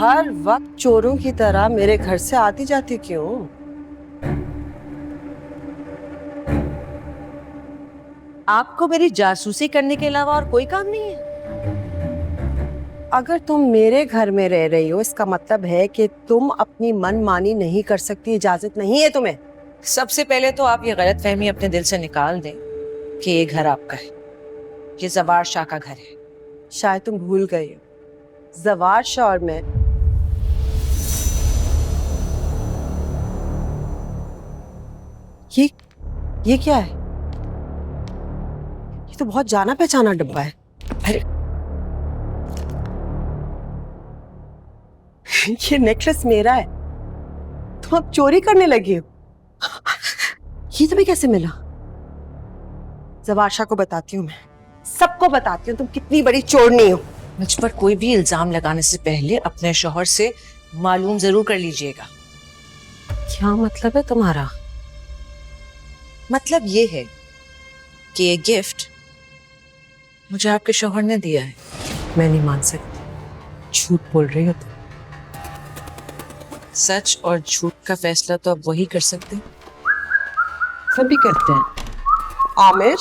हर वक्त चोरों की तरह मेरे घर से आती जाती क्यों? आपको मेरी जासूसी करने के अलावा और कोई काम नहीं है? अगर तुम मेरे घर में रह रही हो इसका मतलब है कि तुम अपनी मनमानी नहीं कर सकती, इजाजत नहीं है तुम्हें। सबसे पहले तो आप ये गलतफहमी अपने दिल से निकाल दें कि ये घर आपका है। ये जवार शाह का घर है। शायद तुम भूल गई हो, जवार शाह और मैं ये क्या है? ये तो बहुत जाना पहचाना डब्बा है। अरे ये नेकलेस मेरा है, तुम अब चोरी करने लगी हो। ये तुम्हें कैसे मिला? जवार शाह को बताती हूँ, मैं सबको बताती हूँ तुम कितनी बड़ी चोरनी हो। मुझ पर कोई भी इल्जाम लगाने से पहले अपने शौहर से मालूम जरूर कर लीजिएगा। क्या मतलब है तुम्हारा? मतलब ये है कि ये गिफ्ट मुझे आपके शौहर ने दिया है। मैं नहीं मान सकती, झूठ बोल रही हो तुम। सच और झूठ का फैसला तो अब वही कर सकते हैं। सभी करते हैं। आमिर,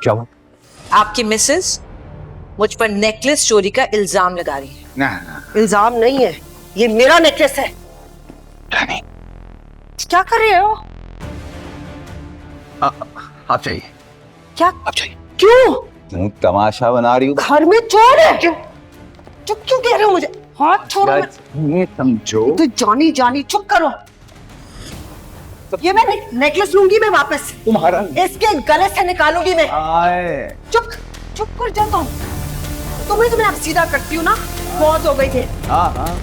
क्या हुआ? आपकी मिसेस मुझ पर नेकलेस चोरी का इल्जाम लगा रही है। ना इल्जाम नहीं है, ये मेरा नेकलेस है। रानी, क्या कर रहे हो? आप चाहिए? क्या? आप चाहिए? क्यों? तुम तमाशा बना रही हो? घर में चोर है। क्यों चुप क्यों कह रहे हो मुझे? हाथ छोड़ो। ये समझो तो जानी जानी चुप करो। ये मैं नेकलेस लूंगी मैं वापस, तुम्हारा इसके गले से निकालूंगी मैं। आए। चुप चुप कर जा तुम। तुम्हें तो मैं अब सीधा करती हूँ ना, बहुत हो गई थे। हाँ हाँ,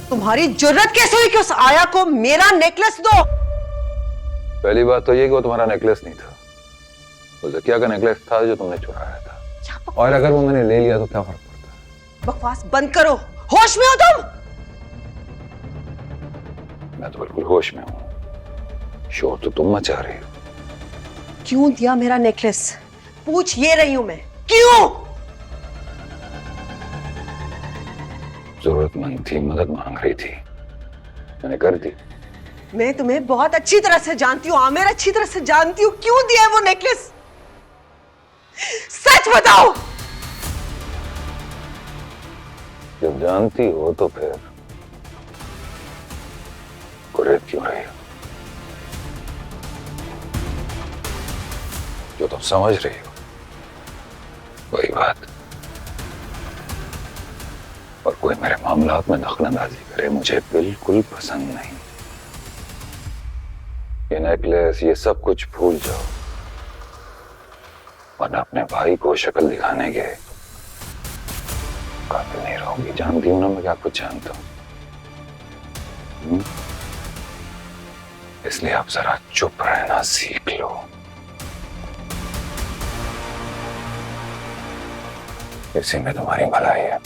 तुम्हारी जुर्रत कैसे हुई कि उस आया को मेरा नेकलेस दो? पहली बात तो ये कि वो तुम्हारा नेकलेस नहीं था, वो ज़किया का नेकलेस था जो तुमने चुराया था। और अगर वो मैंने ले लिया तो क्या फर्क पड़ता? बकवास बंद करो, होश में हो तुम? मैं तो बिल्कुल होश में हूँ। शोर तो तुम मचा रही हो। क्यों दिया मेरा नेकलेस? पूछ ये रही हूं मैं, क्यों? जरूरतमंद थी, मदद मांग रही थी, मैंने कर दी। मैं तुम्हें बहुत अच्छी तरह से जानती हूँ आमिर, अच्छी तरह से जानती हूँ। क्यों दिया है वो नेकलेस? सच बताओ। जब जानती हो तो फिर गुरेज क्यों रही हो? जो तुम समझ रही हो वही बात। और कोई मेरे मामलात में दखलंदाजी करे मुझे बिल्कुल पसंद नहीं। ये नेकलेस, ये सब कुछ भूल जाओ, वरना अपने भाई को शक्ल दिखाने के काबिल नहीं रहोगी। जानती हूं ना मैं क्या कुछ जानता हूं। इसलिए आप जरा चुप रहना सीख लो। इसी में तुम्हारी भलाई है।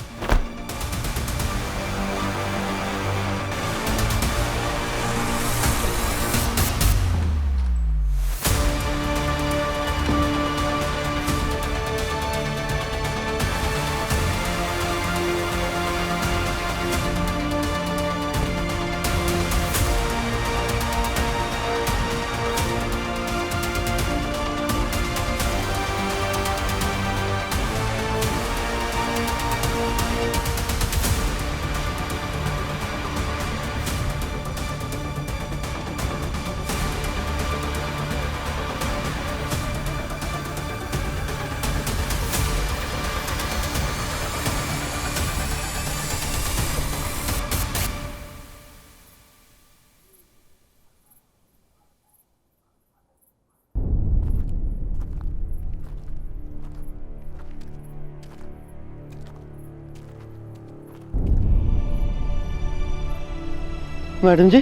मैडम जी,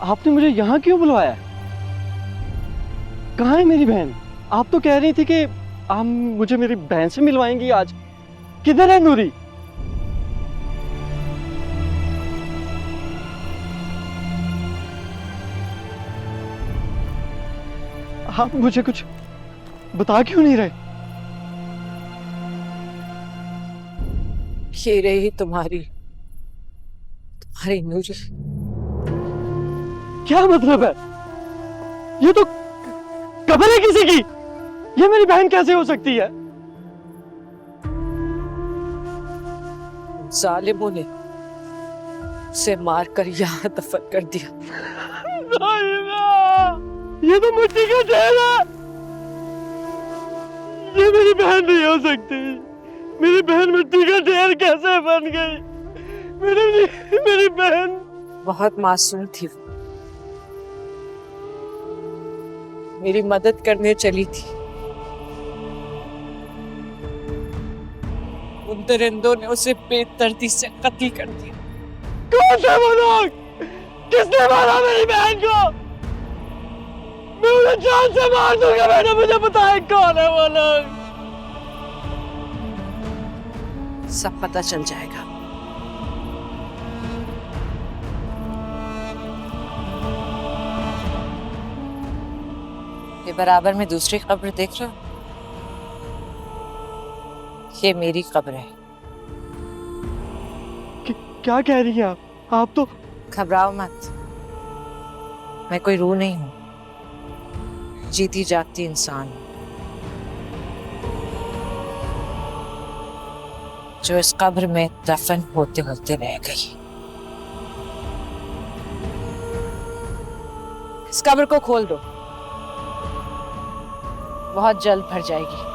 आपने मुझे यहाँ क्यों बुलवाया? कहाँ है मेरी बहन? आप तो कह रही थी कि आप मुझे मेरी बहन से मिलवाएंगी आज। किधर है नूरी? आप मुझे कुछ बता क्यों नहीं रहे? ये रही तुम्हारी नूरी। क्या मतलब है? ये तो कब्र है किसी की। ये मेरी बहन कैसे हो सकती है? जालिमों ने उसे मारकर यहाँ दफन कर दिया। ये तो मिट्टी का ढेर है। ये मेरी बहन नहीं हो सकती। मेरी बहन मिट्टी का ढेर कैसे बन गई? मेरी बहन बहुत मासूम थी वो, मेरी मदद करने चली थी। उन दरिंदों ने उसे बेदर्दी से कत्ल कर दिया। कौन थे वो लोग? किसने मारा मेरी बहन को? मैं उन्हें जान से मार दूंगा। मैंने मुझे बताया कौन है वो लोग। सब पता चल जाएगा। ये बराबर में दूसरी कब्र देख रहे हो? ये मेरी कब्र है। क्या कह रही हैं आप? आप तो घबराओ मत, मैं कोई रूह नहीं हूं, जीती जागती इंसान हूं, जो इस कब्र में दफन होते होते रह गई। इस कब्र को खोल दो, बहुत जल्द भर जाएगी।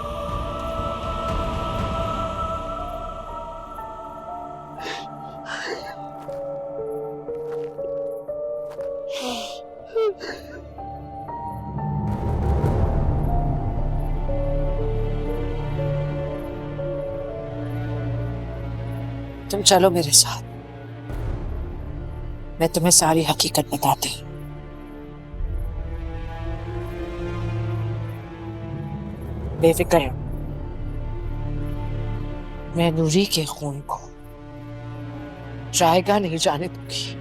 तुम चलो मेरे साथ, मैं तुम्हें सारी हकीकत बताती हूँ। बेफिक्र हो, मैं नूरी के खून को जाएगा नहीं जाने दूंगी।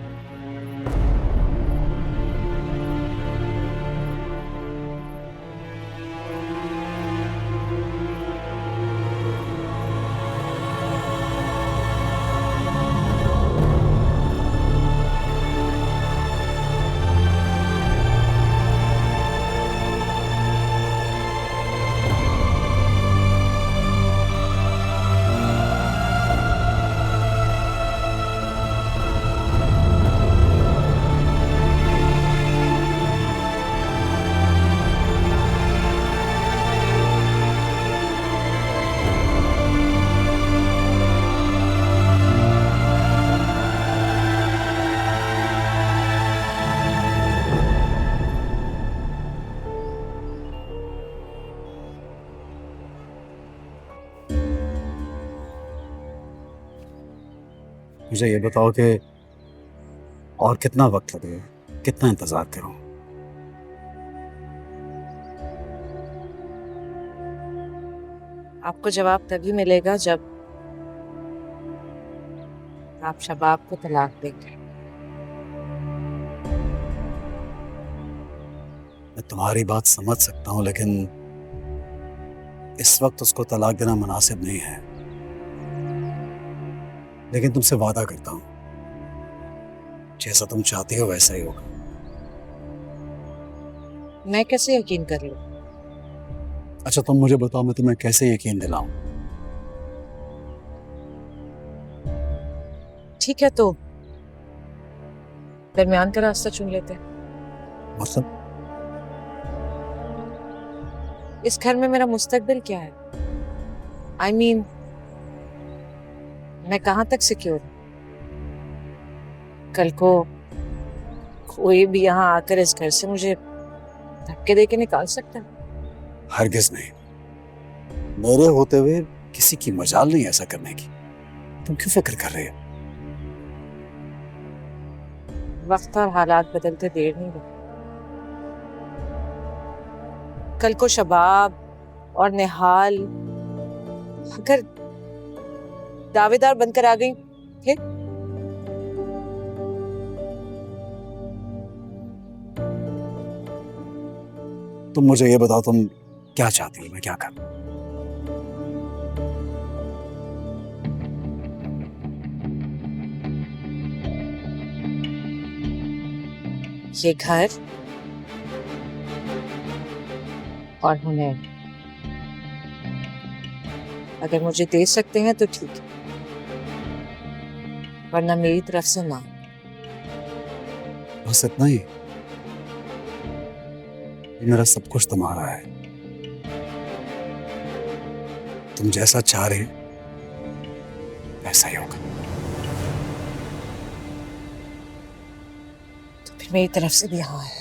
मुझे ये बताओ कि और कितना वक्त लगेगा, कितना इंतजार करूं? आपको जवाब तभी मिलेगा जब आप शबाब को तलाक देंगे। मैं तुम्हारी बात समझ सकता हूं, लेकिन इस वक्त उसको तलाक देना मुनासिब नहीं है। लेकिन तुमसे वादा करता हूं, जैसा तुम चाहती हो वैसा ही होगा। मैं कैसे यकीन कर लूं? अच्छा तुम मुझे बताओ, मैं तुम्हें कैसे यकीन दिलाऊं? ठीक है, तो दरमियान का रास्ता चुन लेते हैं। मतलब इस घर में मेरा मुस्तकबिल क्या है? I mean, मैं कहां तक सिक्योर हूं? कल को कोई भी यहाँ आकर इस घर से मुझे धक्के देके निकाल सकता है। हरगिज नहीं। मेरे होते हुए किसी की मजाल नहीं ऐसा करने की। तुम क्यों फिक्र कर रहे हो? वक्त और हालात बदलते देर नहीं लगती। कल को शबाब और निहाल अगर दावेदार बनकर आ गई फिर? तुम मुझे ये बताओ, तुम क्या चाहती हो, मैं क्या करूं? ये घर और हुनैन अगर मुझे दे सकते हैं तो ठीक है, वरना मेरी तरफ से ना। बस इतना ही? ये मेरा सब कुछ तुम्हारा है, तुम जैसा चाह रहे वैसा ही होगा। तो फिर मेरी तरफ से भी हाँ है।